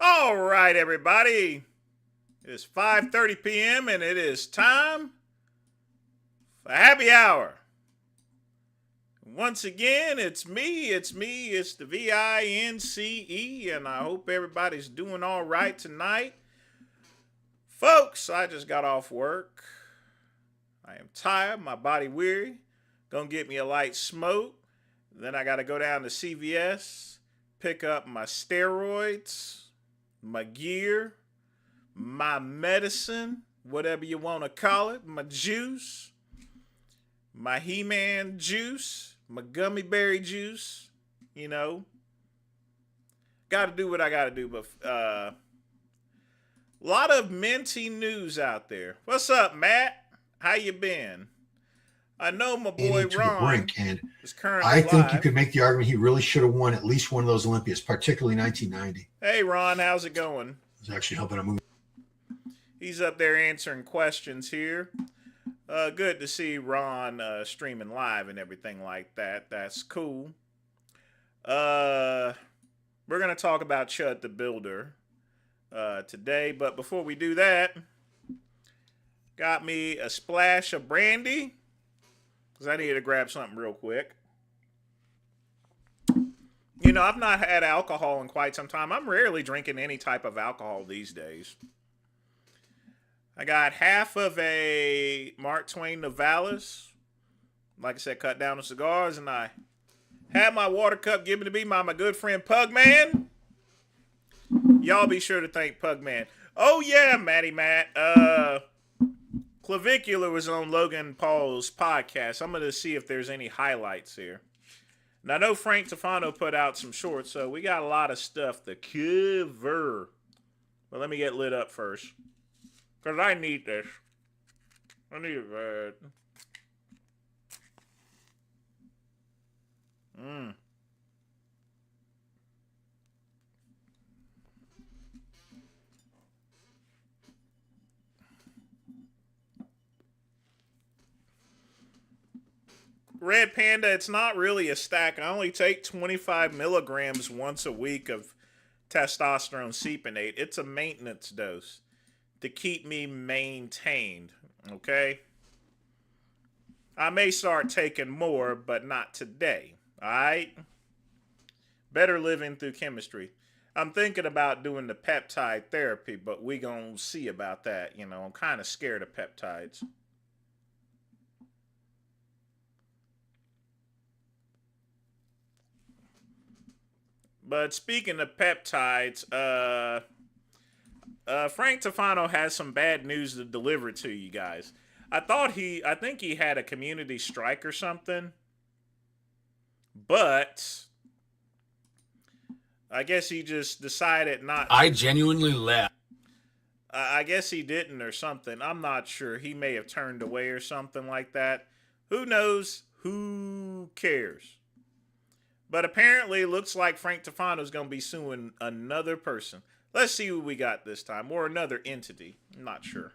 All right, everybody. It's 5:30 p.m. and it is time for happy hour. Once again, it's the VINCE, and I hope everybody's doing all right tonight. Folks, I just got off work. I am tired, my body weary. Gonna get me a light smoke. Then I gotta go down to CVS, pick up my steroids, my gear, my medicine, whatever you want to call it, my juice, my He-Man juice, my gummy berry juice, you know. Got to do what I got to do, but a lot of minty news out there. What's up, Matt? How you been? I know my boy Ron and is currently I think live. you could make the argument he really should have won at least one of those Olympias, particularly 1990. Hey, Ron, how's it going? He's actually helping a movie. He's up there answering questions here. Good to see Ron streaming live and everything like that. That's cool. We're going to talk about Chud the Builder today. But before we do that, got me a splash of brandy, because I needed to grab something real quick. You know, I've not had alcohol in quite some time. I'm rarely drinking any type of alcohol these days. I got half of a Mark Twain Novalis. Like I said, cut down the cigars, and I had my water cup given to me by my good friend Pugman. Y'all be sure to thank Pugman. Oh yeah, Matty Matt. Clavicular was on Logan Paul's podcast. I'm going to see if there's any highlights here. And I know Frank Tefano put out some shorts, so we got a lot of stuff to cover. But let me get lit up first, because I need this. I need it bad. Red Panda, it's not really a stack. I only take 25 milligrams once a week of testosterone cypionate. It's a maintenance dose to keep me maintained, okay? I may start taking more, but not today, all right? Better living through chemistry. I'm thinking about doing the peptide therapy, but we gonna see about that. You know, I'm kind of scared of peptides. But speaking of peptides, Frank Tefano has some bad news to deliver to you guys. I think he had a community strike or something, but I guess he just decided not to. I genuinely laughed. I guess he didn't or something. I'm not sure. He may have turned away or something like that. Who knows? Who cares? But apparently, it looks like Frank Tufano's going to be suing another person. Let's see who we got this time, or another entity. I'm not sure.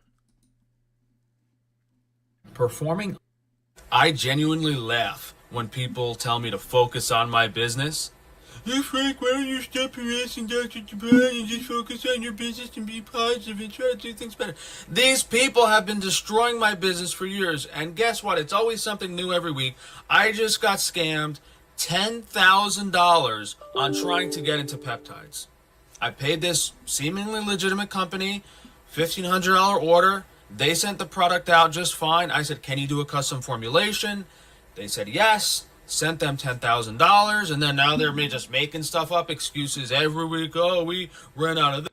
Performing, I genuinely laugh when people tell me to focus on my business. Hey Frank, why don't you stop harassing Dr. Japan and just focus on your business and be positive and try to do things better? These people have been destroying my business for years, and guess what? It's always something new every week. I just got scammed $10,000 on trying to get into peptides. I paid this seemingly legitimate company $1,500 order. They sent the product out just fine. I said, can you do a custom formulation? They said yes. Sent them $10,000, and then now they're just making stuff up, excuses every week. Oh, we ran out of this.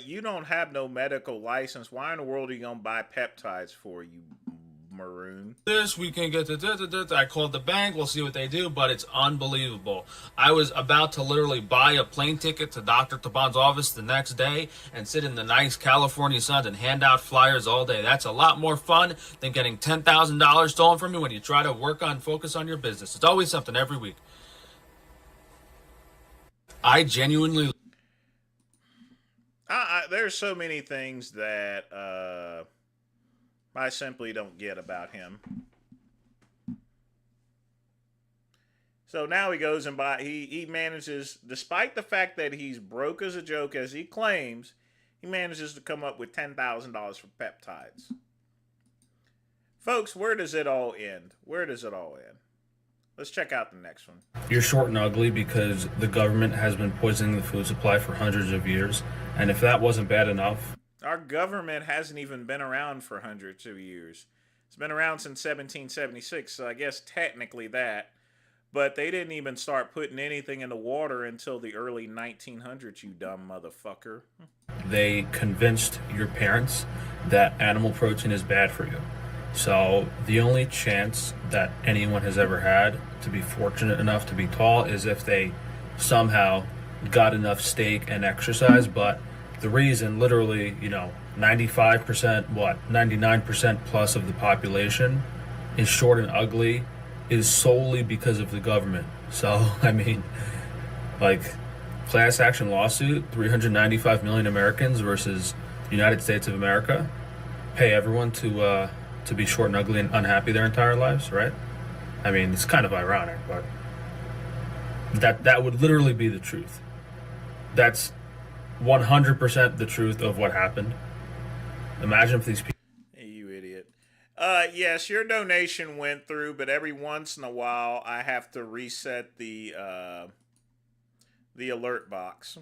You don't have no medical license. Why in the world are you gonna buy peptides for, you maroon? This we can get to. I called the bank. We'll see what they do, but it's unbelievable. I was about to literally buy a plane ticket to Dr. Taban's office the next day and sit in the nice California sun and hand out flyers all day. That's a lot more fun than getting $10,000 stolen from you when you try to focus on your business. It's always something every week. I genuinely... There's so many things that I simply don't get about him. So now he goes and he manages, despite the fact that he's broke as a joke as he claims, he manages to come up with $10,000 for peptides. Folks, where does it all end? Where does it all end? Let's check out the next one. You're short and ugly because the government has been poisoning the food supply for hundreds of years. And if that wasn't bad enough... Our government hasn't even been around for hundreds of years. It's been around since 1776, so I guess technically that. But they didn't even start putting anything in the water until the early 1900s, you dumb motherfucker. They convinced your parents that animal protein is bad for you. So the only chance that anyone has ever had to be fortunate enough to be tall is if they somehow got enough steak and exercise. But the reason, literally, 95%, 99% plus of the population is short and ugly is solely because of the government. So, class action lawsuit, 395 million Americans versus the United States of America, pay everyone to be short and ugly and unhappy their entire lives, right? It's kind of ironic, but that would literally be the truth. That's 100% the truth of what happened. Imagine if these people... Hey, you idiot. Yes, your donation went through, but every once in a while I have to reset the alert box.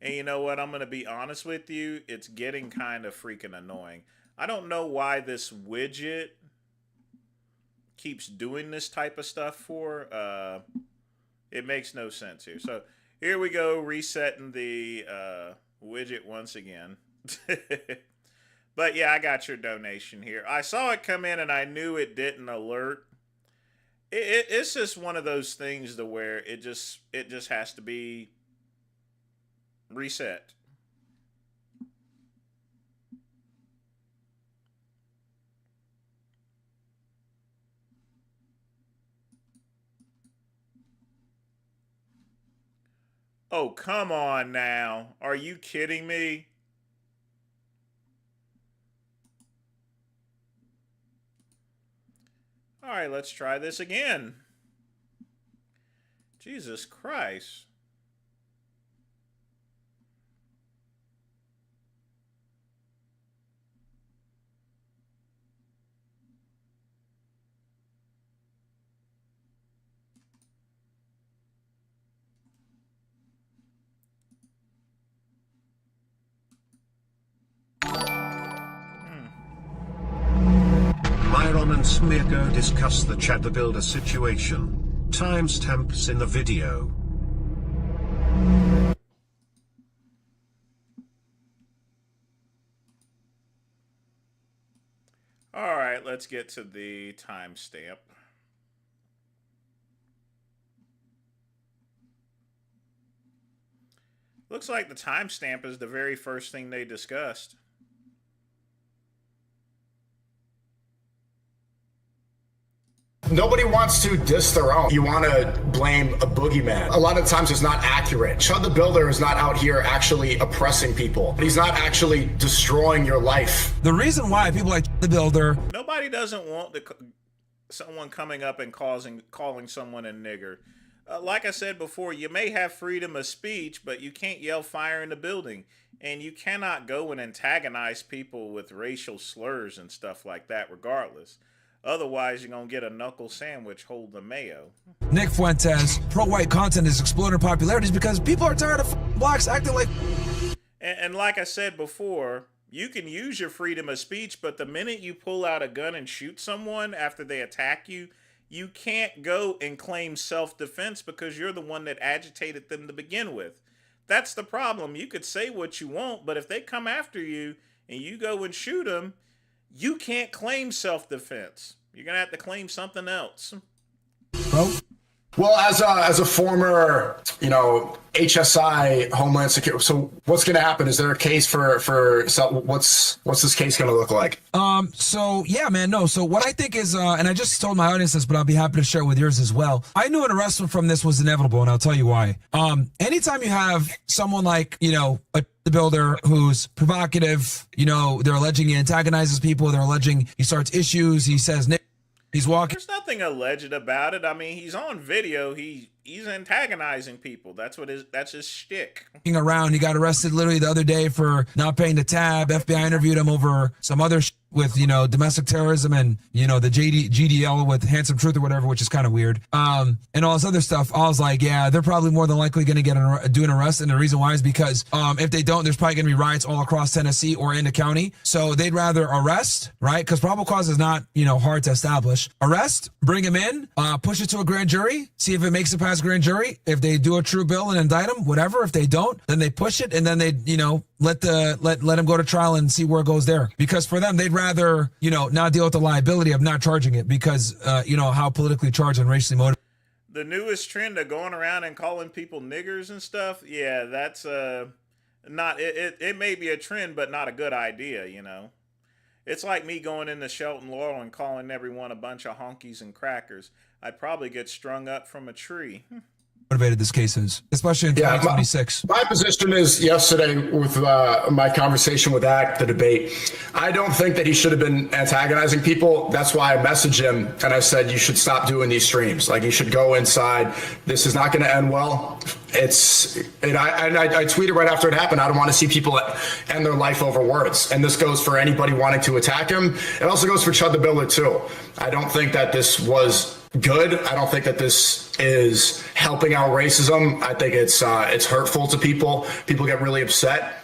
And you know what? I'm going to be honest with you. It's getting kind of freaking annoying. I don't know why this widget keeps doing this type of stuff for. It makes no sense here. So here we go, resetting the widget once again. But yeah, I got your donation here. I saw it come in and I knew it didn't alert. It's just one of those things to where it just has to be reset. Oh, come on now. Are you kidding me? All right, let's try this again. Jesus Christ. Myron and Smirko discuss the Chad the Builder situation. Timestamps in the video. All right, let's get to the timestamp. Looks like the timestamp is the very first thing they discussed. Nobody wants wants to diss their own. You want to blame a boogeyman. A lot of times it's not accurate. Chud the Builder is not out here actually oppressing people. He's not actually destroying your life. The reason why people like the Builder. Nobody doesn't want someone coming up and calling someone a nigger. Like I said before, you may have freedom of speech, but you can't yell fire in the building. And you cannot go and antagonize people with racial slurs and stuff like that regardless. Otherwise, you're going to get a knuckle sandwich hold the mayo. Nick Fuentes, pro-white content is exploding popularity because people are tired of blacks acting like... And like I said before, you can use your freedom of speech, but the minute you pull out a gun and shoot someone after they attack you, you can't go and claim self-defense because you're the one that agitated them to begin with. That's the problem. You could say what you want, but if they come after you and you go and shoot them, you can't claim self-defense. You're going to have to claim something else. Bro? Well, as a former, HSI Homeland Security, so what's going to happen? Is there a case for what's this case going to look like? So yeah, man, no. So what I think is, and I just told my audience this, but I'll be happy to share with yours as well. I knew an arrest from this was inevitable, and I'll tell you why. Anytime you have someone like, the Builder who's provocative, they're alleging he antagonizes people, they're alleging he starts issues, he says he's walking. There's nothing alleged about it. I mean, he's on video. He's antagonizing people. That's his shtick. Around, he got arrested literally the other day for not paying the tab. FBI interviewed him over some other with domestic terrorism and the GDL with Handsome Truth or whatever, which is kind of weird. And all this other stuff. I was like, yeah, they're probably more than likely going to do an arrest, and the reason why is because if they don't, there's probably going to be riots all across Tennessee or in the county. So they'd rather arrest, right? Because probable cause is not hard to establish. Arrest, bring him in, push it to a grand jury, see if it makes it past grand jury. If they do a true bill and indict him, whatever. If they don't, then they push it, and then they let him go to trial and see where it goes there. Because for them, they'd rather not deal with the liability of not charging it because how politically charged and racially motivated. The newest trend of going around and calling people niggers and stuff, yeah, that's not it may be a trend, but not a good idea. It's like me going into Shelton Laurel and calling everyone a bunch of honkies and crackers. I'd probably get strung up from a tree. Motivated this case is, especially in 2026. My position is yesterday with my conversation with the debate. I don't think that he should have been antagonizing people. That's why I messaged him and I said, you should stop doing these streams. Like, you should go inside. This is not going to end well. I tweeted right after it happened, I don't want to see people end their life over words. And this goes for anybody wanting to attack him. It also goes for Chud the Builder too. I don't think that this was good. I don't think that this is helping out racism. I think it's hurtful to people. People get really upset.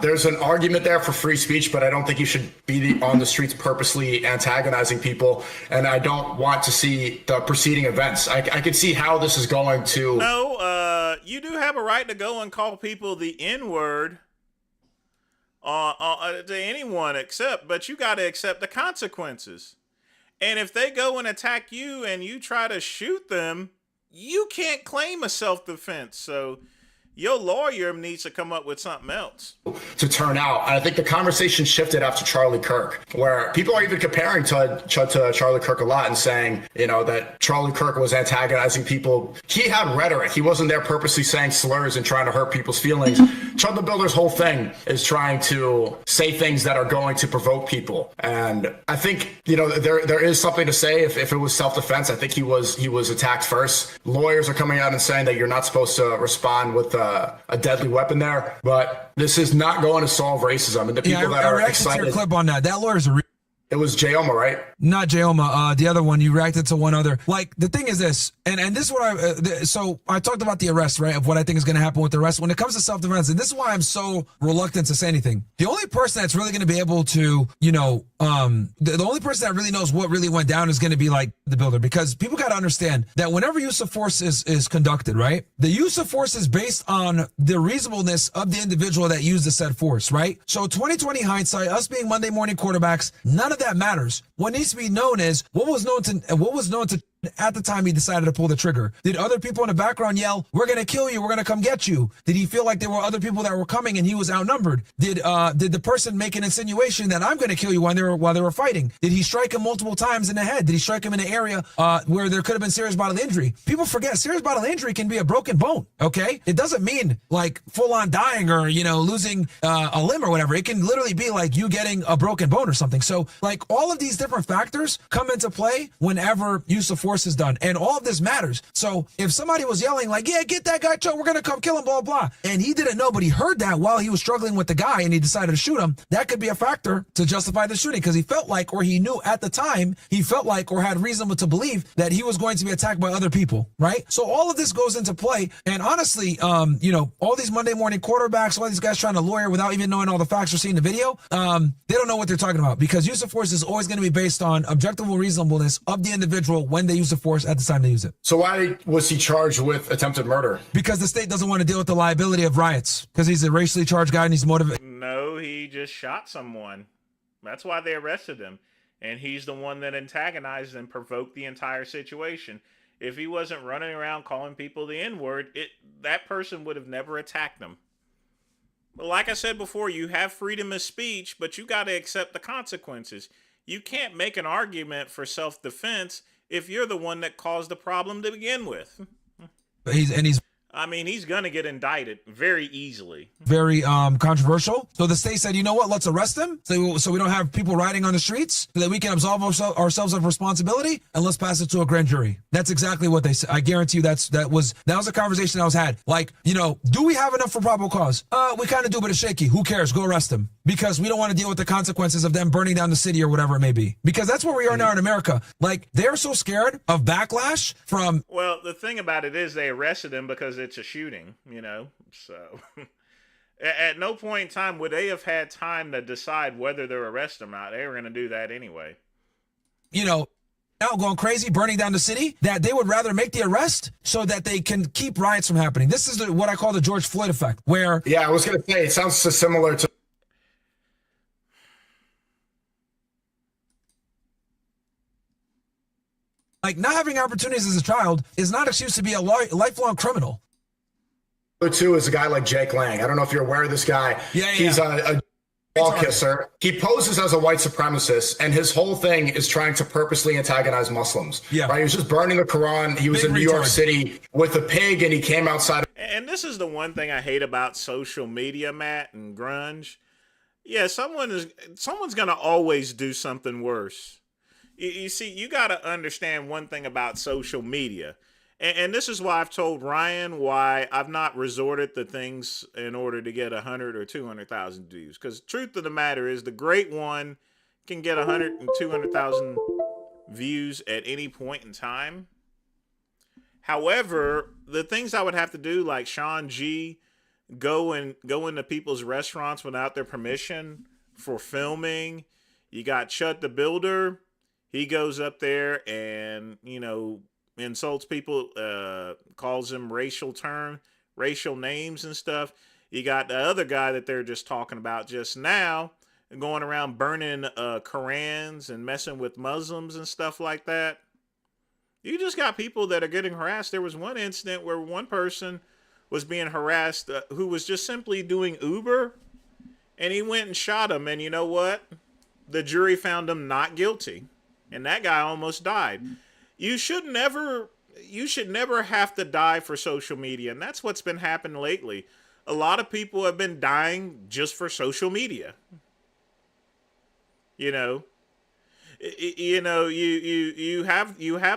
There's an argument there for free speech, but I don't think you should be on the streets purposely antagonizing people. And I don't want to see the preceding events. I could see how this is going to. No, you do have a right to go and call people the N-word to anyone but you got to accept the consequences. And if they go and attack you and you try to shoot them, you can't claim a self-defense. So your lawyer needs to come up with something else to turn out. And I think the conversation shifted after Charlie Kirk, where people are even comparing to Charlie Kirk a lot and saying, that Charlie Kirk was antagonizing people. He had rhetoric. He wasn't there purposely saying slurs and trying to hurt people's feelings. Chud the Builder's whole thing is trying to say things that are going to provoke people. And I think, there is something to say if it was self-defense. I think he was attacked first. Lawyers are coming out and saying that you're not supposed to respond with a deadly weapon there, but this is not going to solve racism. And the people that are excited. To your clip on that. That lawyer's it was Jayoma, right? Not Jayoma. The other one, you reacted to one other. Like, the thing is this, and this is what so I talked about the arrest, right, of what I think is going to happen with the arrest. When it comes to self-defense, and this is why I'm so reluctant to say anything. The only person that's really going to be able to, the only person that really knows what really went down is going to be like the Builder, because people got to understand that whenever use of force is conducted, right, the use of force is based on the reasonableness of the individual that used the said force, right? So 2020 hindsight, us being Monday morning quarterbacks, none of that matters. What needs to be known is what was known to at the time he decided to pull the trigger? Did other people in the background yell, "We're going to kill you, we're going to come get you"? Did he feel like there were other people that were coming and he was outnumbered? Did the person make an insinuation that I'm going to kill you while they were fighting? Did he strike him multiple times in the head? Did he strike him in an area where there could have been serious bodily injury? People forget serious bodily injury can be a broken bone, okay? It doesn't mean like full on dying or, losing a limb or whatever. It can literally be like you getting a broken bone or something. So like all of these different factors come into play whenever use of force is done. And all of this matters. So if somebody was yelling like, "Yeah, get that guy, Joe, we're going to come kill him, blah, blah," and he didn't know, but he heard that while he was struggling with the guy and he decided to shoot him, that could be a factor to justify the shooting because he felt like, or he knew at the time, he felt like or had reason to believe that he was going to be attacked by other people, right? So all of this goes into play. And honestly, all these Monday morning quarterbacks, all these guys trying to lawyer without even knowing all the facts or seeing the video, they don't know what they're talking about because use of force is always going to be based on objective reasonableness of the individual when they use the force at the time they use it. So why was he charged with attempted murder? Because the state doesn't want to deal with the liability of riots because he's a racially charged guy and he's motivated. No, he just shot someone. That's why they arrested him. And he's the one that antagonized and provoked the entire situation. If he wasn't running around calling people the N-word, that person would have never attacked them. But like I said before, you have freedom of speech, but you got to accept the consequences. You can't make an argument for self-defense if you're the one that caused the problem to begin with. He's going to get indicted very easily. Very controversial. So the state said, you know what, let's arrest him so we don't have people rioting on the streets, so that we can absolve ourselves of responsibility, and let's pass it to a grand jury. That's exactly what they said. I guarantee you that was a conversation that was had. Like, do we have enough for probable cause? We kind of do, but it's shaky. Who cares? Go arrest him. Because we don't want to deal with the consequences of them burning down the city or whatever it may be. Because that's where we are now in America. Like, they're so scared of backlash from... Well, the thing about it is they arrested him because it's a shooting, So, at no point in time would they have had time to decide whether to arrest him or not. They were going to do that anyway. Now going crazy, burning down the city, that they would rather make the arrest so that they can keep riots from happening. This is what I call the George Floyd effect, where... Yeah, I was going to say, it sounds so similar to... Like, not having opportunities as a child is not an excuse to be a lifelong criminal. Too is a guy like Jake Lang. I don't know if you're aware of this guy. Yeah. He's a ball kisser. He poses as a white supremacist, and his whole thing is trying to purposely antagonize Muslims. Yeah. Right? He was just burning the Quran. He was in New York City with a pig, and he came outside. And this is the one thing I hate about social media, Matt, and grunge. Yeah, someone's going to always do something worse. You see, you got to understand one thing about social media. And this is why I've told Ryan why I've not resorted to things in order to get 100 or 200,000 views. Because truth of the matter is the great one can get 100 and 200,000 views at any point in time. However, the things I would have to do, like Sean G, go into people's restaurants without their permission for filming. You got Chud the Builder. He goes up there and, insults people, calls them racial names and stuff. You got the other guy that they're just talking about just now, going around burning Korans and messing with Muslims and stuff like that. You just got people that are getting harassed. There was one incident where one person was being harassed who was just simply doing Uber, and he went and shot him. And you know what? The jury found him not guilty. And that guy almost died. You should never have to die for social media. And that's what's been happening lately. A lot of people have been dying just for social media. You have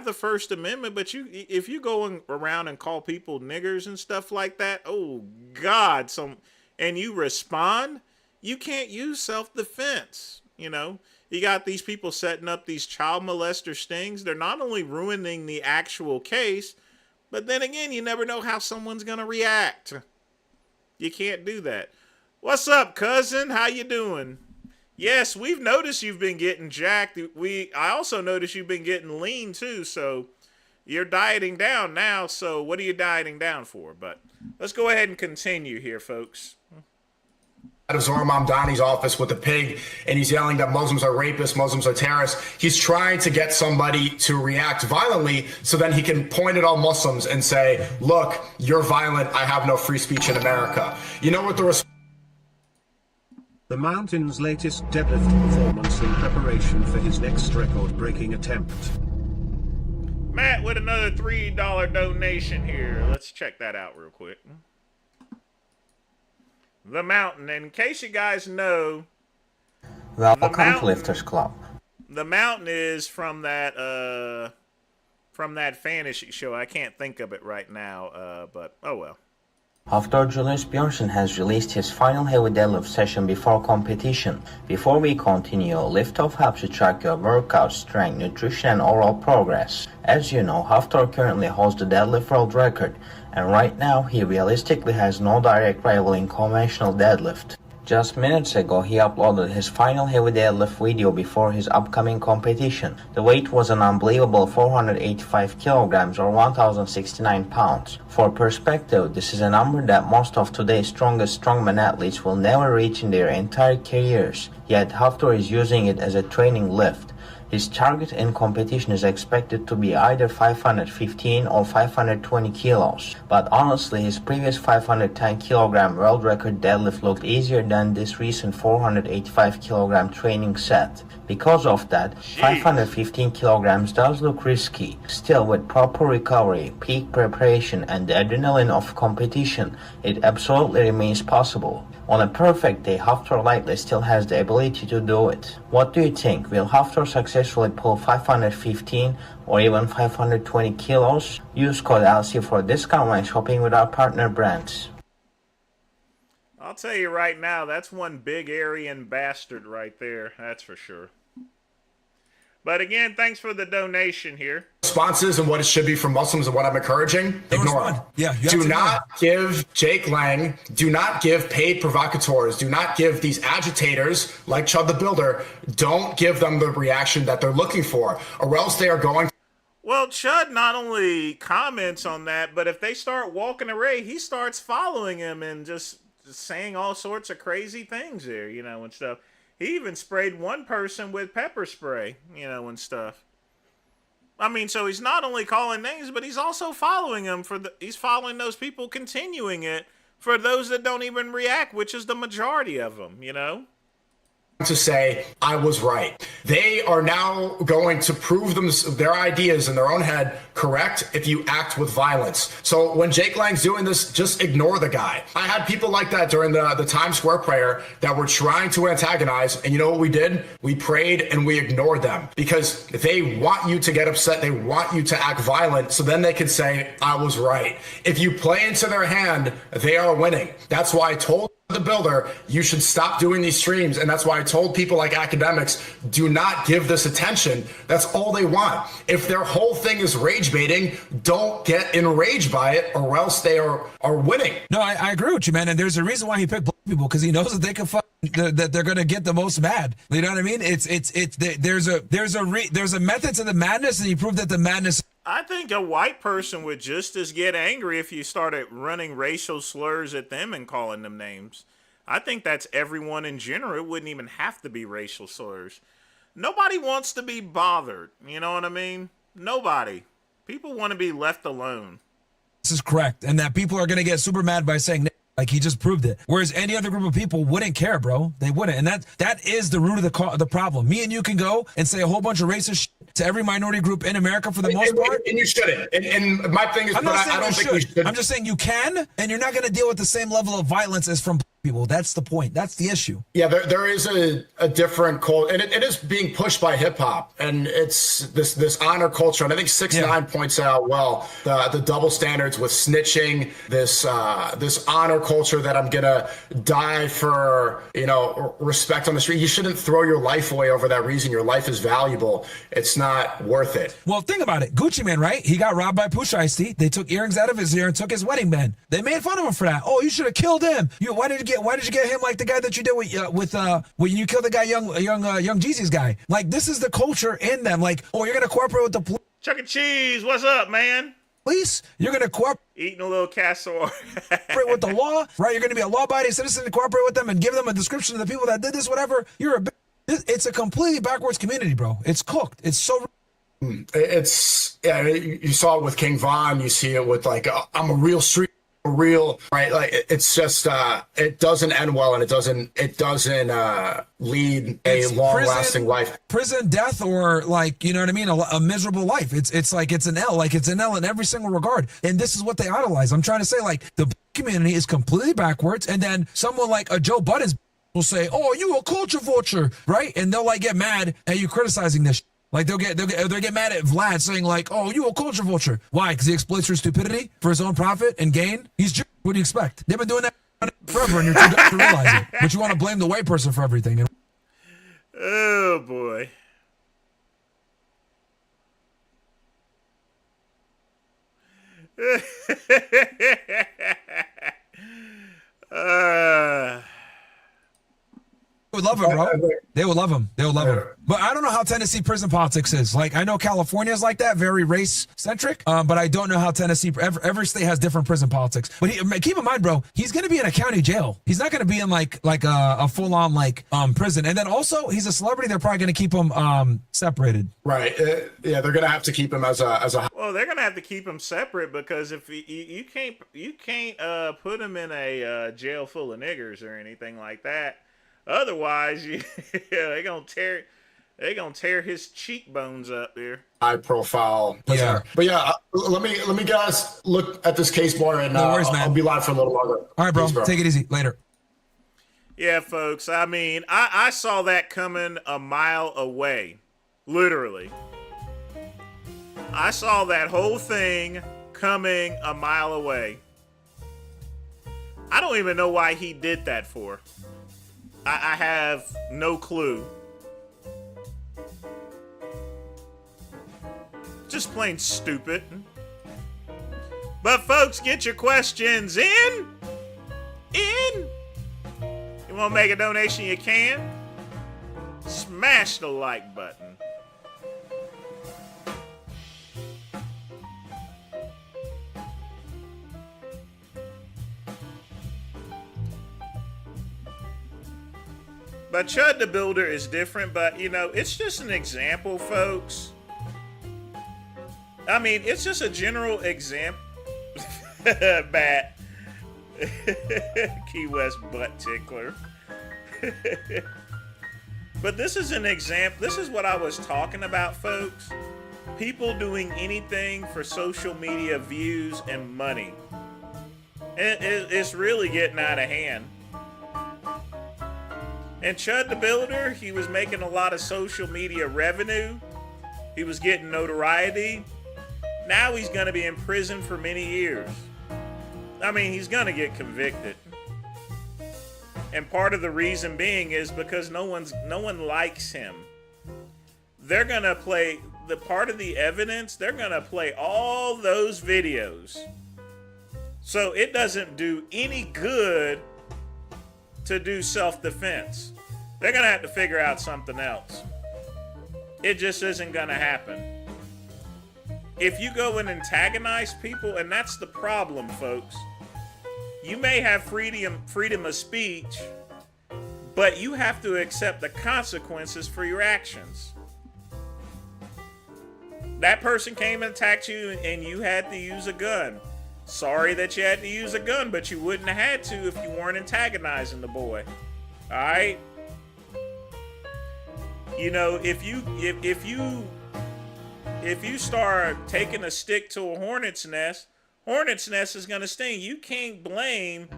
the First Amendment, but if you go around and call people niggers and stuff like that, oh God, and you respond, you can't use self-defense, You got these people setting up these child molester stings. They're not only ruining the actual case, but then again, you never know how someone's going to react. You can't do that. What's up, cousin? How you doing? Yes, we've noticed you've been getting jacked. I also noticed you've been getting lean too, so you're dieting down now. So what are you dieting down for? But let's go ahead and continue here, folks. of Zohar Mamdani's office with a pig, and he's yelling that Muslims are rapists, Muslims are terrorists. He's trying to get somebody to react violently so then he can point at all Muslims and say, look, you're violent. I have no free speech in America. You know what The Mountain's latest deadlift performance in preparation for his next record-breaking attempt. Matt with another $3 donation here. Let's check that out real quick. The Mountain. In case you guys know, welcome to Lifters Club. The Mountain is from that fantasy show. I can't think of it right now, but oh well. Haftor Julius Bjornsson has released his final heavy deadlift session before competition. Before we continue, Lift-Off helps you track your workout, strength, nutrition, and overall progress. As you know, Haftor currently holds the deadlift world record, and right now he realistically has no direct rival in conventional deadlift. Just minutes ago, he uploaded his final heavy deadlift video before his upcoming competition. The weight was an unbelievable 485 kilograms or 1,069 pounds. For perspective, this is a number that most of today's strongest strongman athletes will never reach in their entire careers, yet Haftor is using it as a training lift. His target in competition is expected to be either 515 or 520 kilos, but honestly his previous 510 kilogram world record deadlift looked easier than this recent 485 kilogram training set. Because of that, 515 kilograms does look risky. Still, with proper recovery, peak preparation, and the adrenaline of competition, it absolutely remains possible. On a perfect day, Haftor likely still has the ability to do it. What do you think? Will Haftor successfully pull 515 or even 520 kilos? Use code LC for a discount when shopping with our partner brands. I'll tell you right now, that's one big Aryan bastard right there. That's for sure. But again, thanks for the donation here. responses and what it should be for Muslims and what I'm encouraging, ignore them. Yeah, do not give Jake Lang, do not give paid provocateurs, do not give these agitators like Chud the Builder, don't give them the reaction that they're looking for, or else they are going. Well, Chud not only comments on that, but if they start walking away, he starts following him and just saying all sorts of crazy things there, you know, and stuff. He even sprayed one person with pepper spray, you know, and stuff. I mean, so he's not only calling names, but he's also following them he's following those people continuing it for those that don't even react, which is the majority of them, you know? To say I was right. They are now going to prove their ideas in their own head correct if you act with violence. So when Jake Lang's doing this, just ignore the guy. I had people like that during the Times Square prayer that were trying to antagonize, and you know what we did? We prayed and we ignored them because they want you to get upset. They want you to act violent so then they can say I was right. If you play into their hand, they are winning. That's why I told the Builder, you should stop doing these streams. And that's why I told people like academics, do not give this attention. That's all they want. If their whole thing is rage baiting, don't get enraged by it or else they are winning. No, I agree with you, man. And there's a reason why he picked black people, because he knows that they can that they're going to get the most mad. You know what I mean? There's a method to the madness, and he proved that the madness. I think a white person would just as get angry if you started running racial slurs at them and calling them names. I think that's everyone in general. It wouldn't even have to be racial slurs. Nobody wants to be bothered. You know what I mean? Nobody. People want to be left alone. This is correct. And that people are going to get super mad by saying, like, he just proved it. Whereas any other group of people wouldn't care, bro. They wouldn't. And that is the root of the problem. Me and you can go and say a whole bunch of racist shit to every minority group in America for the most part. And you shouldn't. And my thing is, I don't think we should. I'm just saying you can, and you're not going to deal with the same level of violence as from people. That's the point. That's the issue. Yeah, there is a different culture, and it is being pushed by hip hop, and it's this honor culture. And I think 6ix9ine points out well the double standards with snitching, this honor culture that I'm gonna die for, you know, respect on the street. You shouldn't throw your life away over that reason. Your life is valuable. It's not worth it. Well, think about it. Gucci Mane, right? He got robbed by Pusha Ice-T. They took earrings out of his ear and took his wedding band. They made fun of him for that. Oh, you should have killed him. Why did you get him like the guy that you did with when you killed the guy young Jeezy's guy? Like, this is the culture in them. Like, oh, you're gonna cooperate with the police. Chuck E. Cheese, what's up, man? police. You're going to cooperate Eating a little casserole. with the law, right? You're going to be a law-abiding citizen and cooperate with them and give them a description of the people that did this, whatever. It's a completely backwards community, bro. It's cooked. It's so. It's yeah. You saw it with King Von. You see it with like I'm a real street, a real right. Like it's just it doesn't end well, and it doesn't lead a long-lasting life. Prison, death, or like, you know what I mean, a miserable life. It's like it's an L. Like it's an L in every single regard. And this is what they idolize. I'm trying to say, like, the community is completely backwards, and then someone like a Joe Budden's will say, "Oh, you a culture vulture," right? And they'll like get mad at you criticizing this. Like they'll get mad at Vlad saying like, "Oh, you a culture vulture." Why? Because he exploits your stupidity for his own profit and gain. What do you expect? They've been doing that forever, and you're too dumb to realize it. But you want to blame the white person for everything. Oh boy. They would love him, bro. They would love him. They would love him. But I don't know how Tennessee prison politics is. Like, I know California is like that, very race-centric, but I don't know how Tennessee, every state has different prison politics. But keep in mind, bro, he's going to be in a county jail. He's not going to be in like a full-on prison. And then also, he's a celebrity. They're probably going to keep him separated. Right. Yeah, they're going to have to keep him as a. Well, they're going to have to keep him separate because if you can't put him in a jail full of niggers or anything like that. Otherwise, they're gonna tear his cheekbones up there. High profile. Yeah. But yeah, let me guys look at this case more, and no worries, man. I'll be live for a little longer. All right, bro. Peace, bro. Take it easy. Later. Yeah, folks. I mean, I saw that coming a mile away, literally. I saw that whole thing coming a mile away. I don't even know why he did that for. I have no clue. Just plain stupid. But folks, get your questions in. You want to make a donation, you can. Smash the like button. But Chud the Builder is different, but, you know, it's just an example, folks. I mean, it's just a general example. Bat. Key West butt tickler. But this is an example. This is what I was talking about, folks. People doing anything for social media views and money. It's really getting out of hand. And Chud the Builder, he was making a lot of social media revenue. He was getting notoriety. Now he's going to be in prison for many years. I mean, he's going to get convicted. And part of the reason being is because no one likes him. They're going to play the part of the evidence. They're going to play all those videos. So it doesn't do any good to do self-defense. They're going to have to figure out something else. It just isn't going to happen. If you go and antagonize people, and that's the problem, folks. You may have freedom of speech, but you have to accept the consequences for your actions. That person came and attacked you, and you had to use a gun. Sorry that you had to use a gun, but you wouldn't have had to if you weren't antagonizing the boy. All right? You know, if you start taking a stick to a hornet's nest is going to sting. You can't blame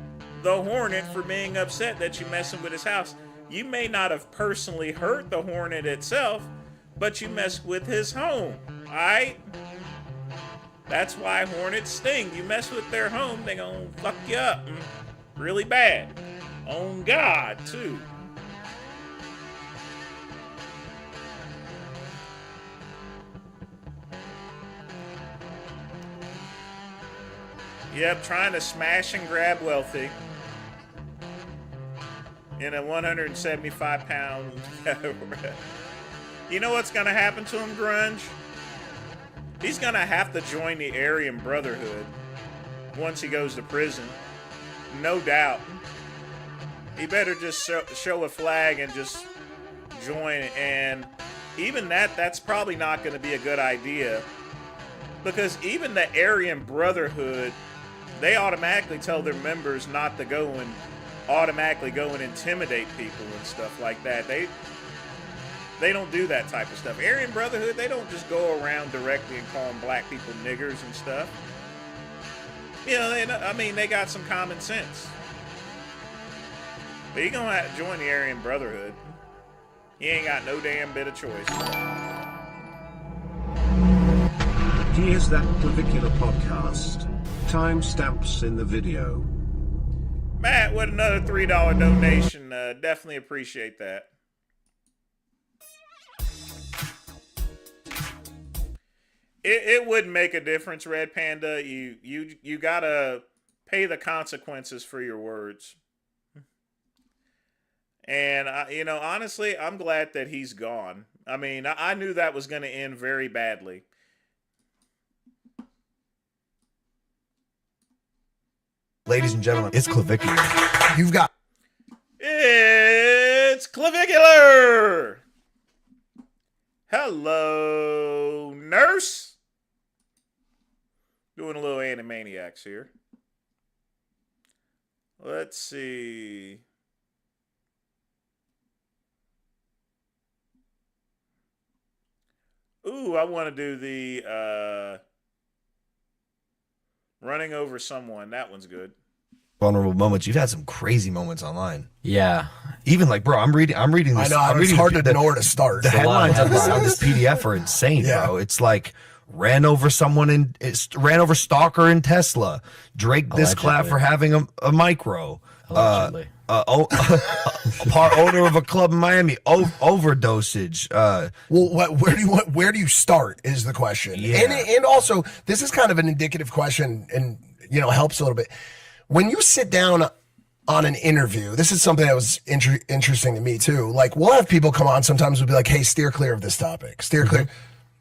the hornet for being upset that you're messing with his house. You may not have personally hurt the hornet itself, but you messed with his home. All right? That's why hornets sting. You mess with their home, they're gonna fuck you up really bad. On God, too. Yep, trying to smash and grab Wealthy in a 175-pound. You know what's gonna happen to him, Grunge? He's going to have to join the Aryan Brotherhood once he goes to prison. No doubt. He better just show a flag and just join. And even that's probably not going to be a good idea. Because even the Aryan Brotherhood, they automatically tell their members not to go and automatically go and intimidate people and stuff like that. They don't do that type of stuff. Aryan Brotherhood, they don't just go around directly and calling black people niggers and stuff. You know, they got some common sense. But you're going to have to join the Aryan Brotherhood. He ain't got no damn bit of choice. Here's that clavicular podcast. Timestamps in the video. Matt with another $3 donation. Definitely appreciate that. It wouldn't make a difference, Red Panda. You gotta pay the consequences for your words. And honestly, I'm glad that he's gone. I mean, I knew that was going to end very badly. Ladies and gentlemen, it's clavicular. You've got... It's clavicular! Hello, nurse! Doing a little Animaniacs here. Let's see. Ooh, I want to do the running over someone. That one's good. Vulnerable moments. You've had some crazy moments online. Yeah. Even like, bro, I'm reading this. I know, I'm it's reading hard to know where to start. The headlines on this PDF are insane, Yeah. bro. It's like ran over stalker in Tesla. Drake this clap for having a micro. Allegedly. Part owner of a club in Miami. Overdosage. Well, where do you start is the question. Yeah. And also, this is kind of an indicative question and, helps a little bit. When you sit down on an interview, this is something that was interesting to me too. Like, we'll have people come on sometimes, we'll be like, hey, steer clear of this topic. Steer clear.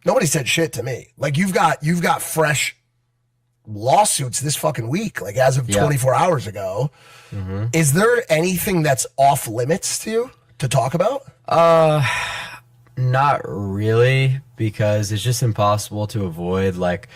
Nobody said shit to me. Like, you've got fresh lawsuits this fucking week, like as of 24 hours ago. Is there anything that's off limits to you to talk about? Not really, because it's just impossible to avoid. Like,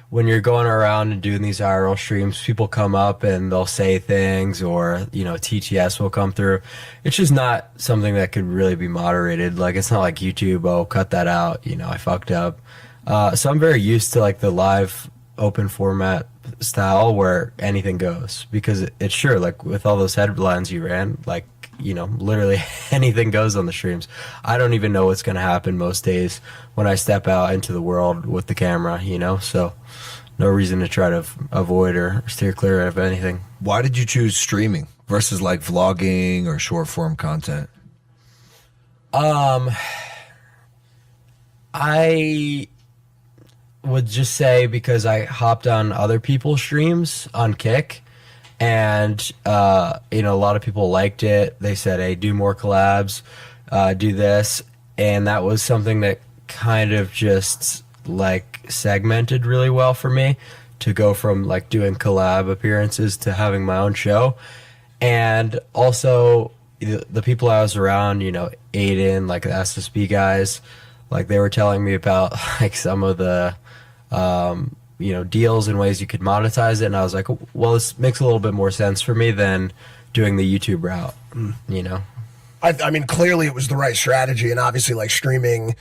when you're going around and doing these IRL streams, people come up and they'll say things, or, TTS will come through. It's just not something that could really be moderated. Like, it's not like YouTube, oh, cut that out, I fucked up. So I'm very used to like the live open format style where anything goes, because it's sure, like with all those headlines you ran, like, literally anything goes on the streams. I don't even know what's going to happen most days when I step out into the world with the camera, so no reason to try to avoid or steer clear of anything. Why did you choose streaming versus like vlogging or short form content? I would just say because I hopped on other people's streams on Kick, and a lot of people liked it. They said, hey, do more collabs, do this, and that was something that kind of just like segmented really well for me to go from like doing collab appearances to having my own show. And also the people I was around, Aiden, like the SSB guys, like they were telling me about like some of the deals and ways you could monetize it, and I was like, well, this makes a little bit more sense for me than doing the YouTube route. I mean, clearly it was the right strategy, and obviously like streaming.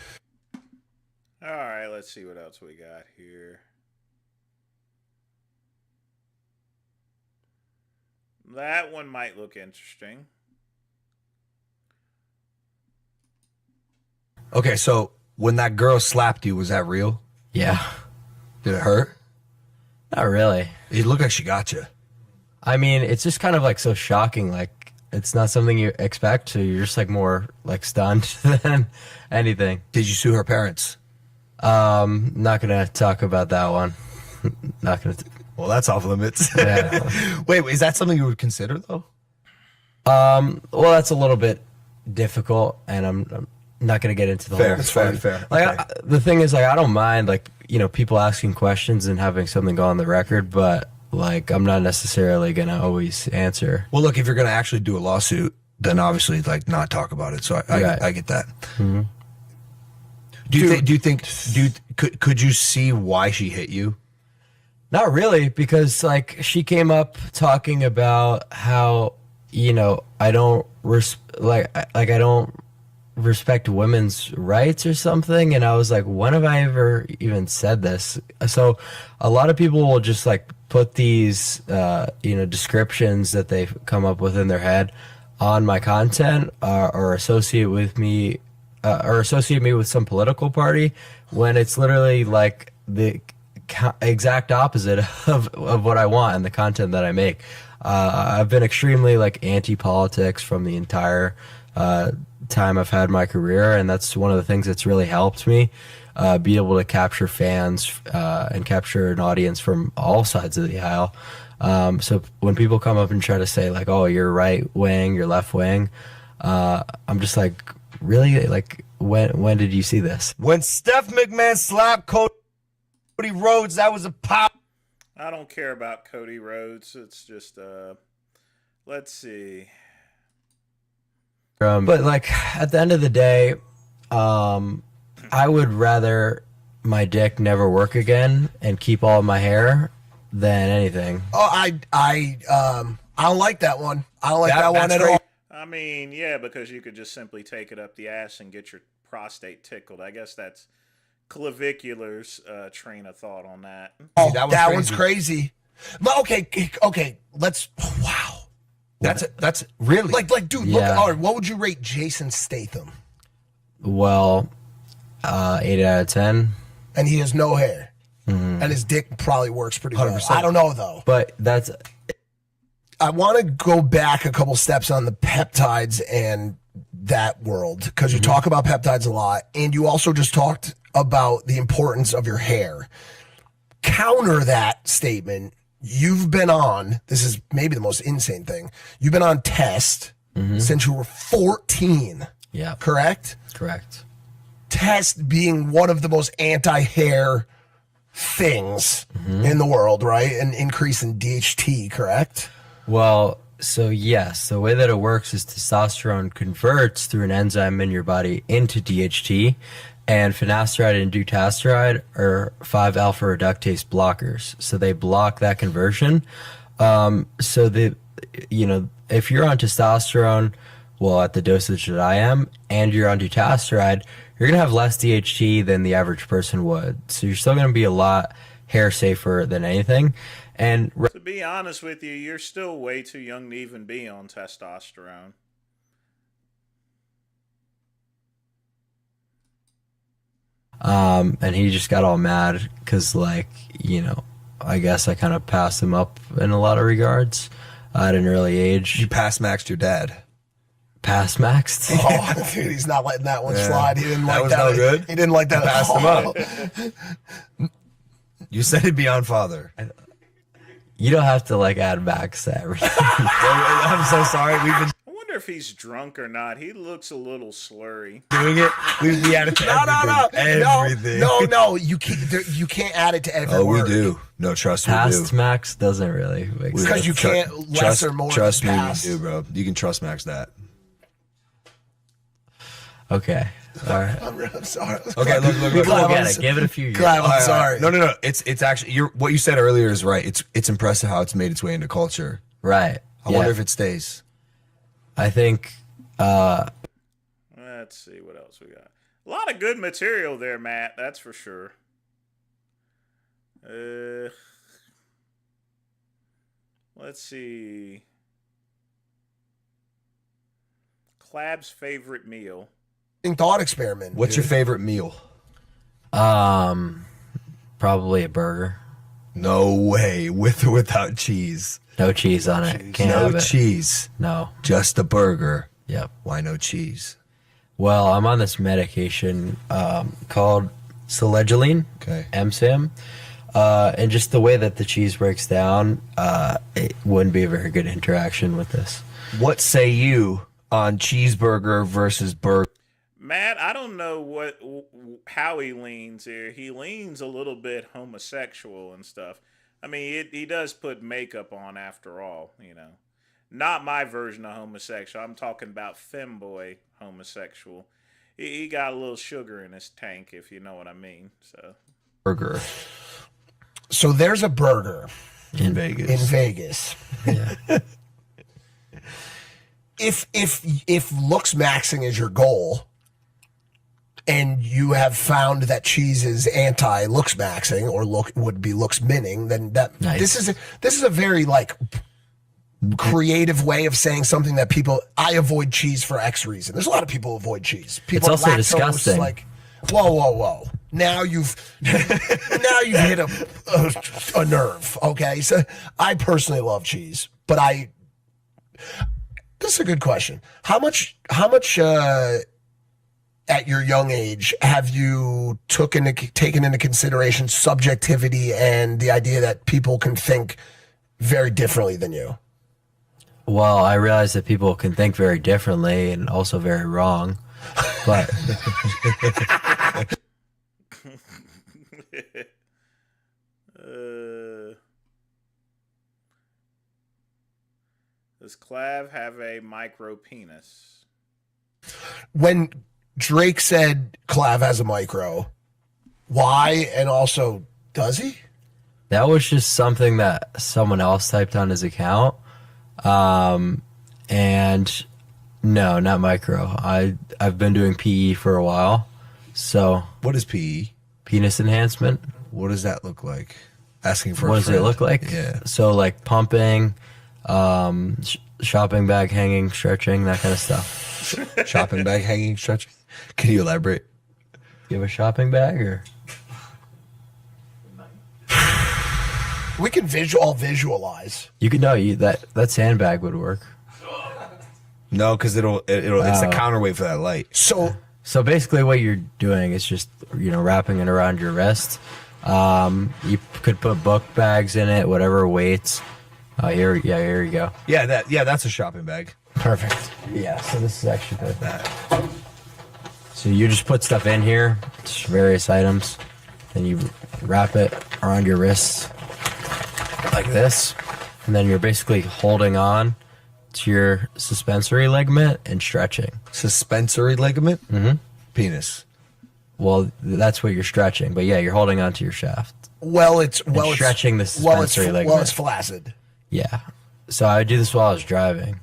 All right, let's see what else we got here. That one might look interesting. Okay, so when that girl slapped you, was that real? Yeah. Did it hurt? Not really. It looked like she got you. I mean, it's just kind of like so shocking. Like, it's not something you expect, so you're just like more like stunned than anything. Did you sue her parents? Not gonna talk about that one. Not gonna. Well, that's off limits. Yeah. Wait, is that something you would consider though? Well, that's a little bit difficult, and I'm not gonna get into the Fair, whole fair, story. fair. Like Okay. the thing is, like, I don't mind like people asking questions and having something go on the record, but like I'm not necessarily gonna always answer. Well, look, if you're going to actually do a lawsuit, then obviously, like, not talk about it. So I get that. Mm-hmm. Could you see why she hit you? Not really, because like she came up talking about how I don't I don't respect women's rights or something, and I was like, when have I ever even said this? So a lot of people will just like put these descriptions that they've come up with in their head on my content, or associate me with some political party, when it's literally like the exact opposite of what I want and the content that I make. I've been extremely like anti-politics from the entire time I've had my career, and that's one of the things that's really helped me be able to capture fans and capture an audience from all sides of the aisle. So when people come up and try to say like, oh, you're right wing, you're left wing, I'm just like, really? Like, when did you see this? When Steph McMahon slapped Cody Rhodes, that was a pop. I don't care about Cody Rhodes. It's just, let's see. But like at the end of the day, I would rather my dick never work again and keep all of my hair than anything. Oh, I don't like that one. I don't like that one at all. I mean, yeah, because you could just simply take it up the ass and get your prostate tickled. I guess that's Clavicular's train of thought on that. Oh, that one's crazy. But okay. Let's. Wow. That's really Like, dude. Yeah. Look. All right, what would you rate Jason Statham? Well, 8 out of 10. And he has no hair, Mm-hmm. and his dick probably works pretty well. 100%. I don't know though. But that's I want to go back a couple steps on the peptides and that world, because you talk about peptides a lot, and you also just talked about the importance of your hair. Counter that statement. You've been on, this is maybe the most insane thing, you've been on test since you were 14. Yeah. Correct? Correct. Test being one of the most anti-hair things in the world, right? An increase in DHT, correct? Well, so yes, the way that it works is testosterone converts through an enzyme in your body into DHT, and finasteride and dutasteride are 5-alpha reductase blockers. So they block that conversion. So if you're on testosterone, well, at the dosage that I am, and you're on dutasteride, you're going to have less DHT than the average person would. So you're still going to be a lot hair safer than anything. And To be honest with you, you're still way too young to even be on testosterone. and he just got all mad because, like, I guess I kind of passed him up in a lot of regards at an early age. You pass maxed your dad. Pass maxed? Oh, dude, he's not letting that one slide. He didn't like was that. no good? He didn't like that. You passed him up. You said it'd be on father. You don't have to, like, add max to everything. I'm so sorry. We've been I wonder if he's drunk or not. He looks a little slurry. doing it. We add it to everything. No. You can't add it to every Oh, word. we do. No, trust Past we do. max doesn't really make sense. Because you can't less or more. Trust me, past. you do, bro. You can trust max that. Okay. All right. I'm sorry. Okay, look. We'll Clive, get I'm it. Give it a few years. Clive, I'm All right, sorry. all right. No. It's actually what you said earlier is right. It's impressive how it's made its way into culture. Right. I wonder if it stays. I think Let's see what else we got. A lot of good material there, Matt. That's for sure. Let's see. Clab's favorite meal. Thought experiment. What's your favorite meal? probably a burger. No way, with or without cheese. No cheese on it. Can't No have it. cheese. No. Just a burger. Yep. Why no cheese? Well, I'm on this medication called Selegiline, Okay. MSAM. And just the way that the cheese breaks down, it wouldn't be a very good interaction with this. What say you on cheeseburger versus burger? Matt, I don't know how he leans here. He leans a little bit homosexual and stuff. I mean, he does put makeup on after all, you know. Not my version of homosexual. I'm talking about femboy homosexual. He got a little sugar in his tank, if you know what I mean. So Burger So there's a burger in Vegas. in Vegas. Yeah. If looks maxing is your goal, and you have found that cheese is anti looks maxing or would be looks minning, then this is a very like creative way of saying something that people. I avoid cheese for X reason. There's a lot of people who avoid cheese. People It's are also lactose, disgusting. Like, whoa! Now you've hit a nerve. Okay, so I personally love cheese, but this is a good question. How much at your young age have you taken into consideration subjectivity and the idea that people can think very differently than you? Well, I realize that people can think very differently and also very wrong, but Does Clav have a micro penis? When Drake said Clav has a micro, why? And also, does he? that was just something that someone else typed on his account. And no, not micro. I've been doing PE for a while. So What is PE? penis enhancement. What does that look like? Asking for What a does it friend. look like? Yeah. So like pumping, shopping bag hanging, stretching, that kind of stuff. Shopping bag hanging stretching. Can you elaborate? You have a shopping bag or? We can visualize. You could that sandbag would work. No, because it's the Oh. counterweight for that light. So basically, what you're doing is just wrapping it around your wrist. You could put book bags in it, whatever weights. Here you go. Yeah, that's a shopping bag. Perfect. Yeah. So this is actually that. So you just put stuff in here, just various items, then you wrap it around your wrists like this, and then you're basically holding on to your suspensory ligament and stretching. Suspensory ligament? Mm-hmm. Penis. Well, that's what you're stretching, but yeah, you're holding on to your shaft. It's stretching the suspensory ligament. Well, it's flaccid. Yeah. So I would do this while I was driving.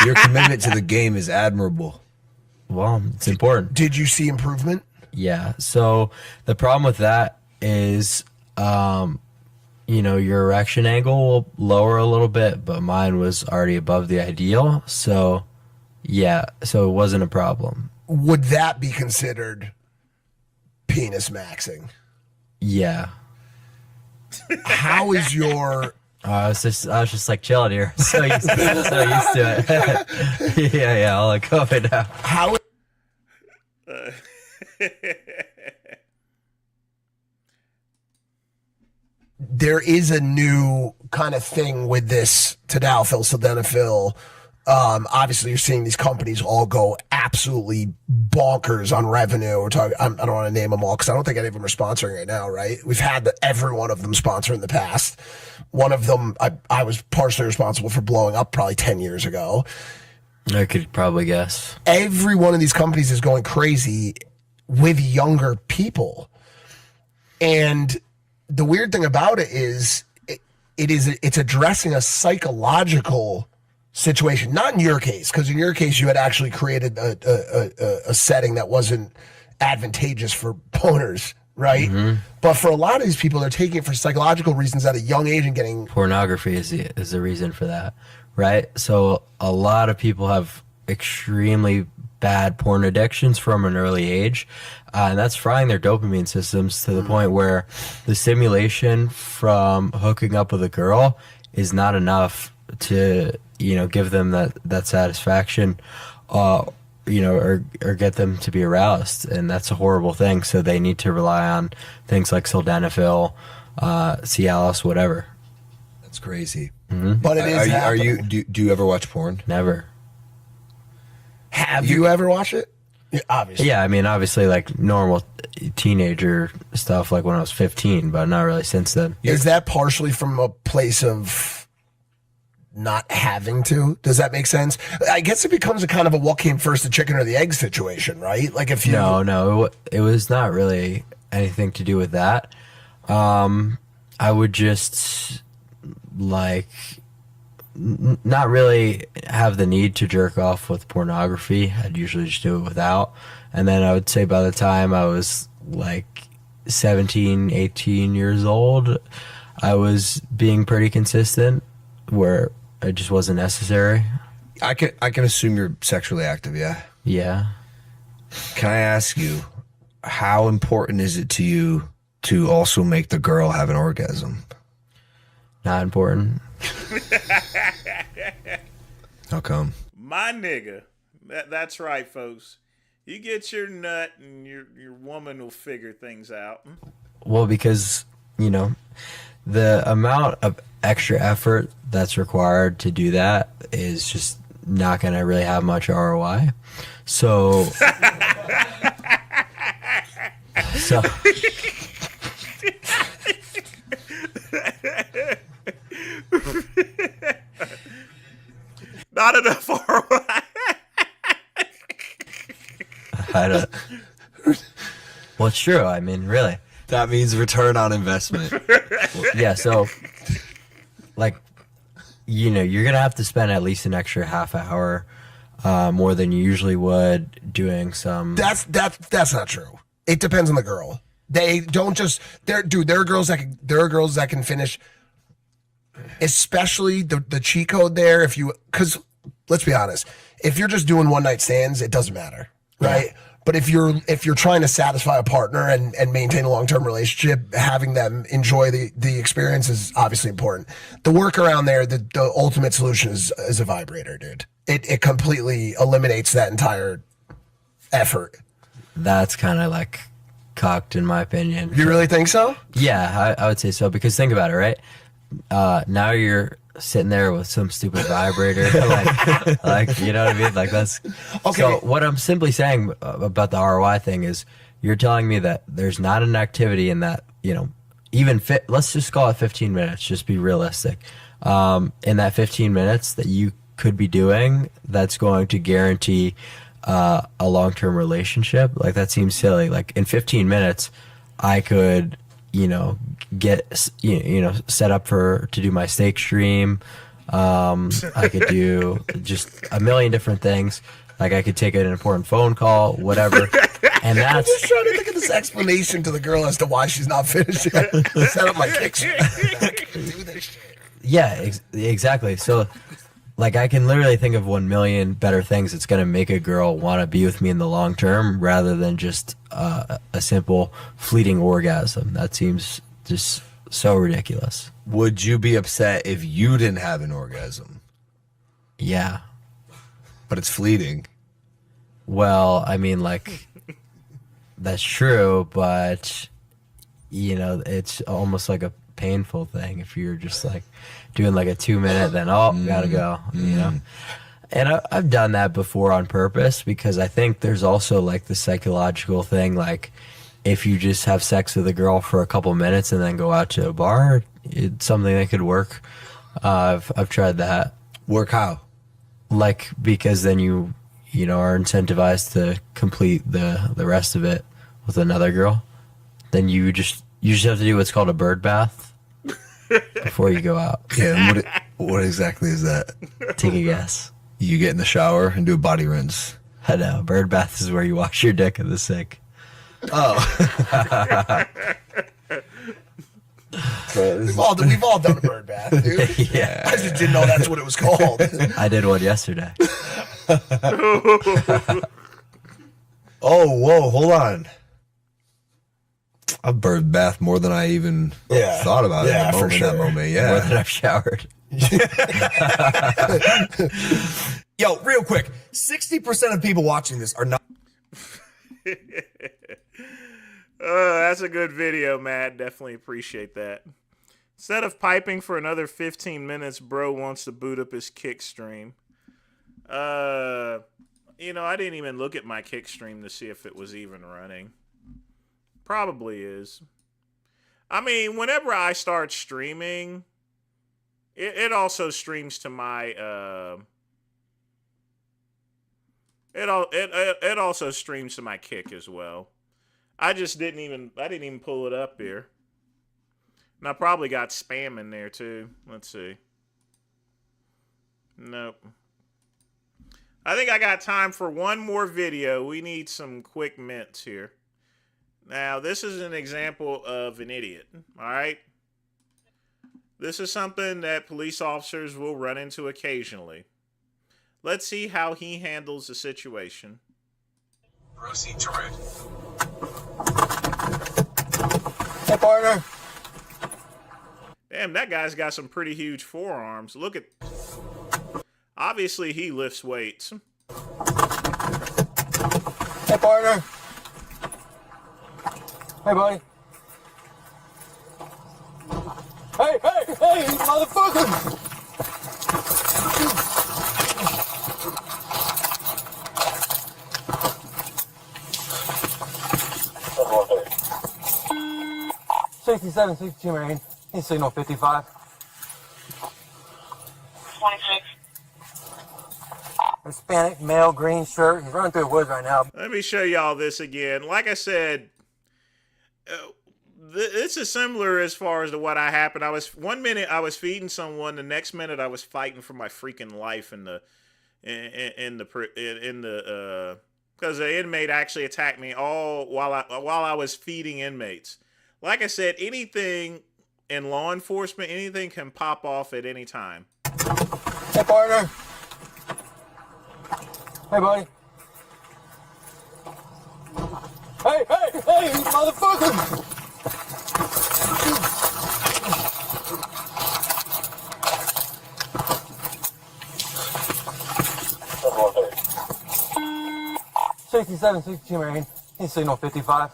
Your commitment to the game is admirable. Well, it's important. Did you see improvement? Yeah. So the problem with that is, your erection angle will lower a little bit, but mine was already above the ideal. So, yeah. So it wasn't a problem. Would that be considered penis maxing? Yeah. How is your... I was just like chilling here. So used to it. yeah. I'll let go of it now. How... There is a new kind of thing with this tadalafil, sildenafil. Obviously, you're seeing these companies all go absolutely bonkers on revenue. I don't want to name them all because I don't think any of them are sponsoring right now, right? We've had every one of them sponsor in the past. One of them, I was partially responsible for blowing up probably 10 years ago. I could probably guess. Every one of these companies is going crazy with younger people. And the weird thing about it is it's addressing a psychological situation, not in your case, because in your case you had actually created a setting that wasn't advantageous for boners, right? Mm-hmm. But for a lot of these people, they're taking it for psychological reasons at a young age and getting... Pornography is the reason for that, right? So a lot of people have extremely bad porn addictions from an early age, and that's frying their dopamine systems to the point where the stimulation from hooking up with a girl is not enough to give them that satisfaction, or get them to be aroused, and that's a horrible thing. So they need to rely on things like sildenafil, Cialis, whatever. That's crazy. Mm-hmm. But it is. Do you ever watch porn? Never. Have you ever watched it? Yeah, obviously. Yeah, I mean, obviously, like normal teenager stuff, like when I was 15, but not really since then. Is that partially from a place of not having to? Does that make sense? I guess it becomes a kind of a what came first, the chicken or the egg situation, right? Like if you No, it was not really anything to do with that. I would just like not really have the need to jerk off with pornography. I'd usually just do it without. And then I would say by the time I was like 17, 18 years old, I was being pretty consistent where it just wasn't necessary. I can assume you're sexually active, yeah? Yeah. Can I ask you, how important is it to you to also make the girl have an orgasm? Not important. How come? My nigga. That's right, folks. You get your nut and your woman will figure things out. Well, because, you know, the amount of extra effort that's required to do that is just not going to really have much ROI. So, so Not enough ROI. I don't. Well, it's true. I mean, really. That means return on investment. Yeah. So, like, you know, you're gonna have to spend at least an extra half hour more than you usually would doing some. That's not true. It depends on the girl. They don't just there are girls that can finish, especially the cheat code there. Because let's be honest, if you're just doing one night stands, it doesn't matter, right? Yeah. But if you're trying to satisfy a partner and maintain a long-term relationship, having them enjoy the experience is obviously important. The workaround there, the ultimate solution is a vibrator, dude. It completely eliminates that entire effort. That's kind of like cocked in my opinion. You really think so? Yeah, I would say so, because think about it, right? Now you're sitting there with some stupid vibrator, like you know what I mean? Like that's okay. So what I'm simply saying about the ROI thing is, you're telling me that there's not an activity in that, you know, even let's just call it 15 minutes. Just be realistic. In that 15 minutes that you could be doing, that's going to guarantee a long-term relationship. Like that seems silly. Like in 15 minutes, I could, you know, get set up to do my steak stream. I could do just a million different things. Like I could take an important phone call, whatever. And that's I'm just trying to think of this explanation to the girl as to why she's not finishing. Set up my kicks. Do this shit. Yeah, exactly. So, like, I can literally think of 1 million better things that's going to make a girl want to be with me in the long term, rather than just a simple fleeting orgasm. That seems just so ridiculous. Would you be upset if you didn't have an orgasm? Yeah. But it's fleeting. Well, I mean, like, that's true, but, you know, it's almost like a painful thing if you're just, like, doing, like, a 2-minute, then, gotta go, you know? And I've done that before on purpose, because I think there's also, like, the psychological thing, like, if you just have sex with a girl for a couple minutes and then go out to a bar, it's something that could work. I've tried that. Work how? Like, because then you know, are incentivized to complete the rest of it with another girl. Then you just have to do what's called a bird bath before you go out. Yeah, and what exactly is that? Take a guess. You get in the shower and do a body rinse. I know. Bird bath is where you wash your dick in the sink. Oh. We've all done a bird bath, dude. Yeah. I just didn't know that's what it was called. I did one yesterday. Oh, whoa, hold on. A bird bath more than I even thought about it in that moment. Yeah. More than I've showered. Yo, real quick, 60% of people watching this are not. That's a good video, Matt. Definitely appreciate that. Instead of piping for another 15 minutes, bro wants to boot up his kick stream. You know, I didn't even look at my kick stream to see if it was even running. Probably is. I mean, whenever I start streaming, it also streams to my it also streams to my kick as well. I didn't even pull it up here. And I probably got spam in there too. Let's see. Nope. I think I got time for one more video. We need some quick mints here. Now, this is an example of an idiot, all right? This is something that police officers will run into occasionally. Let's see how he handles the situation. Proceed to route. Hey, partner. Damn, that guy's got some pretty huge forearms. Look at... Obviously, he lifts weights. Hey, partner. Hey, buddy. Hey, motherfucker! '67, 62 Marine. He's signal 55. 26. Hispanic, male, green shirt. He's running through the woods right now. Let me show y'all this again. Like I said, this is similar as far as to what happened. One minute I was feeding someone, the next minute I was fighting for my freaking life because the inmate actually attacked me all while I was feeding inmates. Like I said, anything in law enforcement, anything can pop off at any time. Hey, partner. Hey, buddy. Hey, motherfucker! '67, 62 Marine. He's signal 55.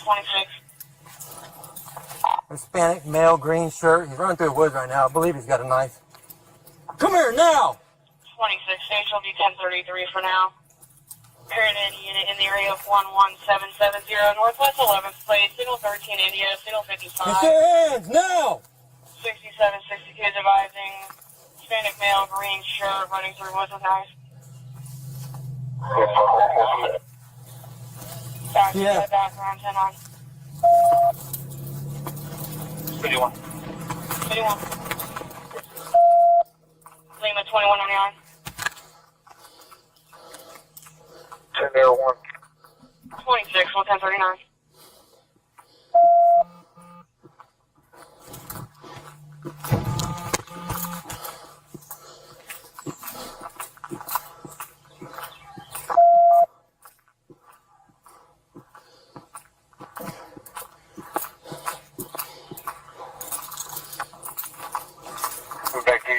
26. Hispanic, male, green shirt. He's running through the woods right now. I believe he's got a knife. Come here now! 26. Station will be 1033 for now. Paradigm unit in the area of 11770 Northwest 11th Place, signal 13 India, signal 55. Get your hands now! 6762 advising Hispanic male, green shirt, running through woods with knife. Yeah. Background 10 on. 51. 51. Lima 2199. 1001. 26, 1039.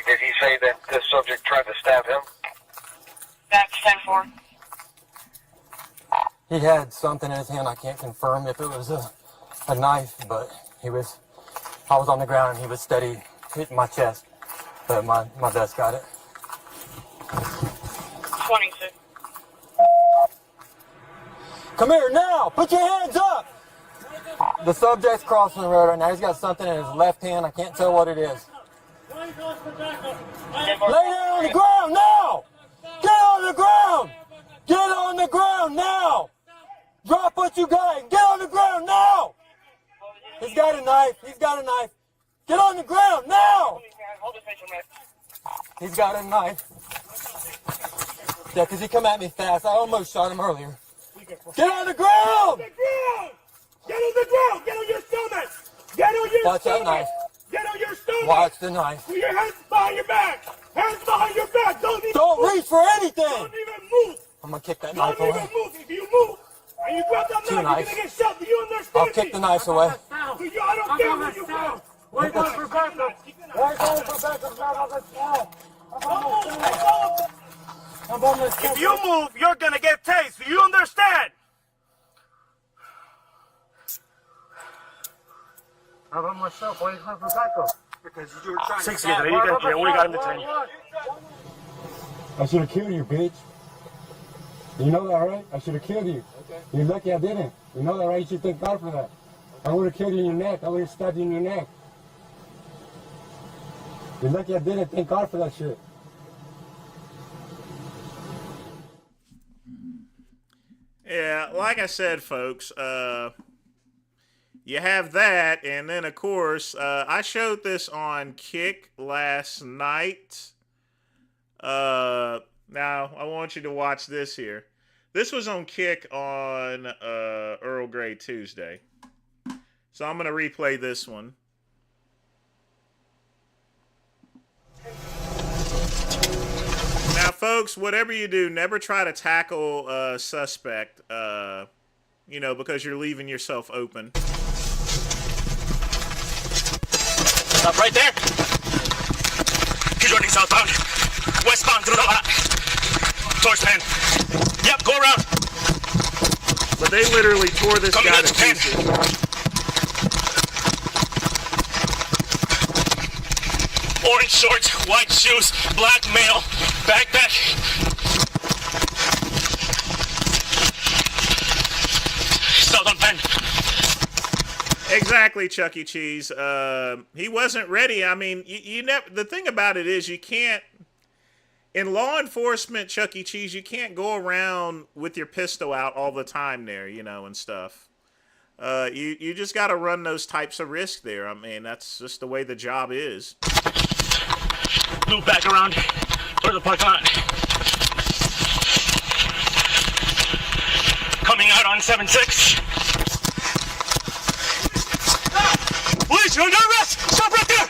Did he say that this subject tried to stab him? That's 10-4. He had something in his hand. I can't confirm if it was a knife, but I was on the ground and he was steady hitting my chest. But my vest got it. 26. Come here now! Put your hands up! The subject's crossing the road right now. He's got something in his left hand. I can't tell what it is. Lay down on the ground now! Get on the ground! Get on the ground now! Drop what you got and get on the ground now! He's got a knife. He's got a knife. Get on the ground now! He's got a knife. Yeah, because he come at me fast. I almost shot him earlier. Get on the ground! Get on the ground! Get on your stomach! Get on your Watch stomach! that knife. Get on your stomach! Watch the knife. Put your hands behind your back! Hands behind your back! Don't reach for anything! Don't even move! I'm gonna kick that Don't knife away. even move! If you move and you grab that Two knife, knives. you're gonna get shot. Do you understand I'll kick the knives away. I don't care where you go! Wait for backup. If you move, you're gonna get tased. Do you understand? How about myself? Why are you calling for backup? Because you were trying 6 to years, you got, yeah, we got him detained. I should have killed you, bitch. You know that, right? I should have killed you. Okay. You're lucky I didn't. You know that, right? You should thank God for that. I would have killed you in your neck. I would have stabbed you in your neck. You're lucky I didn't. Thank God for that shit. Yeah, like I said, folks, you have that, and then, of course, I showed this on Kick last night. Now, I want you to watch this here. This was on Kick on Earl Grey Tuesday. So I'm going to replay this one. Now, folks, whatever you do, never try to tackle a suspect, you know, because you're leaving yourself open. Stop right there. Keep running southbound. Westbound through the lot. Towards 10. Yep, go around. But they literally tore this guy to pieces. Orange shorts, white shoes, black male, backpack. Still on pen. Exactly, Chuck E. Cheese. He wasn't ready. I mean, you never. The thing about it is, you can't. In law enforcement, Chuck E. Cheese, you can't go around with your pistol out all the time there, you know, and stuff. You just got to run those types of risks there. I mean, that's just the way the job is. Move back around toward the parking lot. Coming out on 7-6. Police, you're under arrest! Stop right there!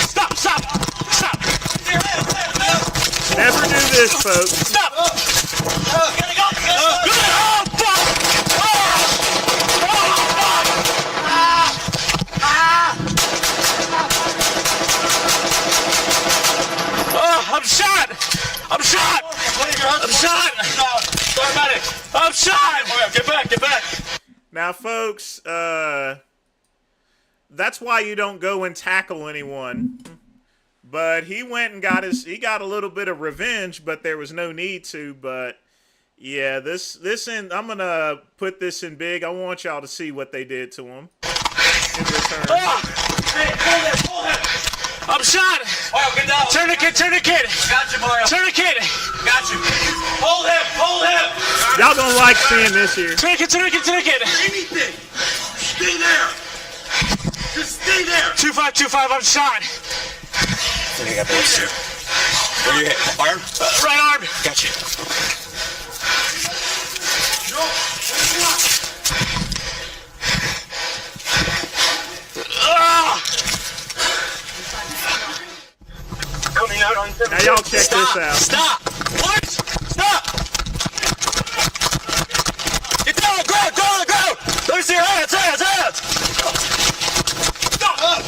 Stop, stop, stop! Never do this, folks. Stop! Oh, fuck! I'm shot! I'm shot! I'm shot! I'm shot! Get back, get back! Now, folks, that's why you don't go and tackle anyone. But he went and got he got a little bit of revenge, but there was no need to. But yeah, I'm gonna put this in big. I want y'all to see what they did to him in return. Hey, hold it! I'm shot! Mario, get down! Tourniquet! Got you, Mario! Tourniquet! Got you! Hold him! Y'all don't like seeing this here. Tourniquet! Anything! Stay there! Just stay there! 2525, I'm shot! I think I got bullets too. Where you hit? Arm? Right arm! Got you. Coming out on 7. Now y'all check this out. Stop! What? Stop! Get down! Go! Let me see your hands! Stop! He's going on! Stop!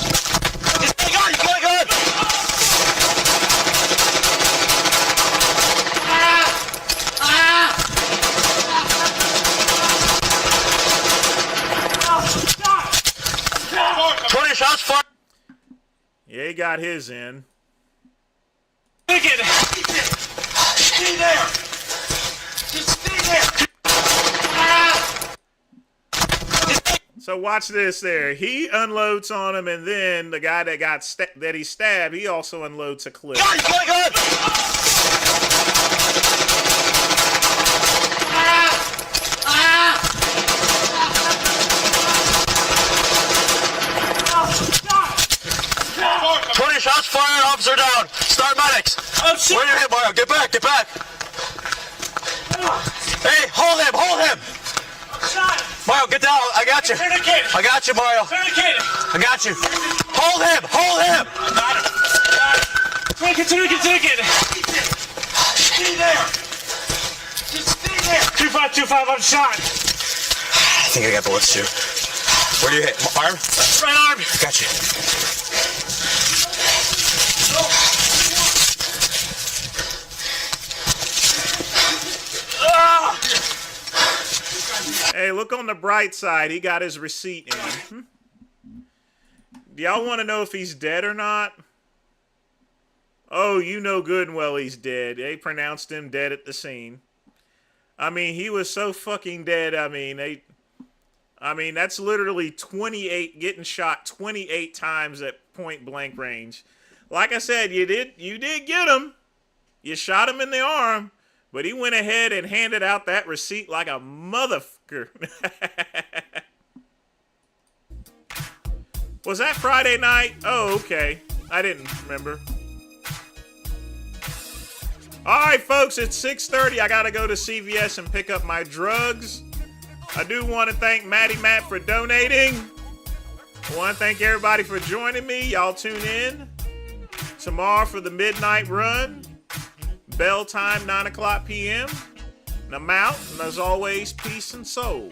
20 shots fired! Yeah, he got his in. Stay there! Just stay there! So watch this there. He unloads on him, and then the guy that that he stabbed, he also unloads a clip. God! 20 shots fired, officer down. Start medics. Where you hit, Mario? Get back. Hey, hold him. Mario, get down. I got you. I got you, Mario. I got you. Hold him. I got it. Tourniquet. Stay there. Just stay there. 2525, I'm shot. I think I got bullets too. Where do you hit? Arm? Right arm. Got you. Hey, look on the bright side. He got his receipt in. Do y'all want to know if he's dead or not? Oh, you know good and well he's dead. They pronounced him dead at the scene. I mean, he was so fucking dead. I mean, that's literally 28, getting shot 28 times at point blank range. Like I said, you did get him. You shot him in the arm, but he went ahead and handed out that receipt like a motherfucker. Was that Friday night? Oh, okay. I didn't remember. All right, folks, it's 6:30. I got to go to CVS and pick up my drugs. I do want to thank Matty Matt for donating. I want to thank everybody for joining me. Y'all tune in tomorrow for the midnight run. Bell time, 9 o'clock p.m. And I'm out. And as always, peace and soul.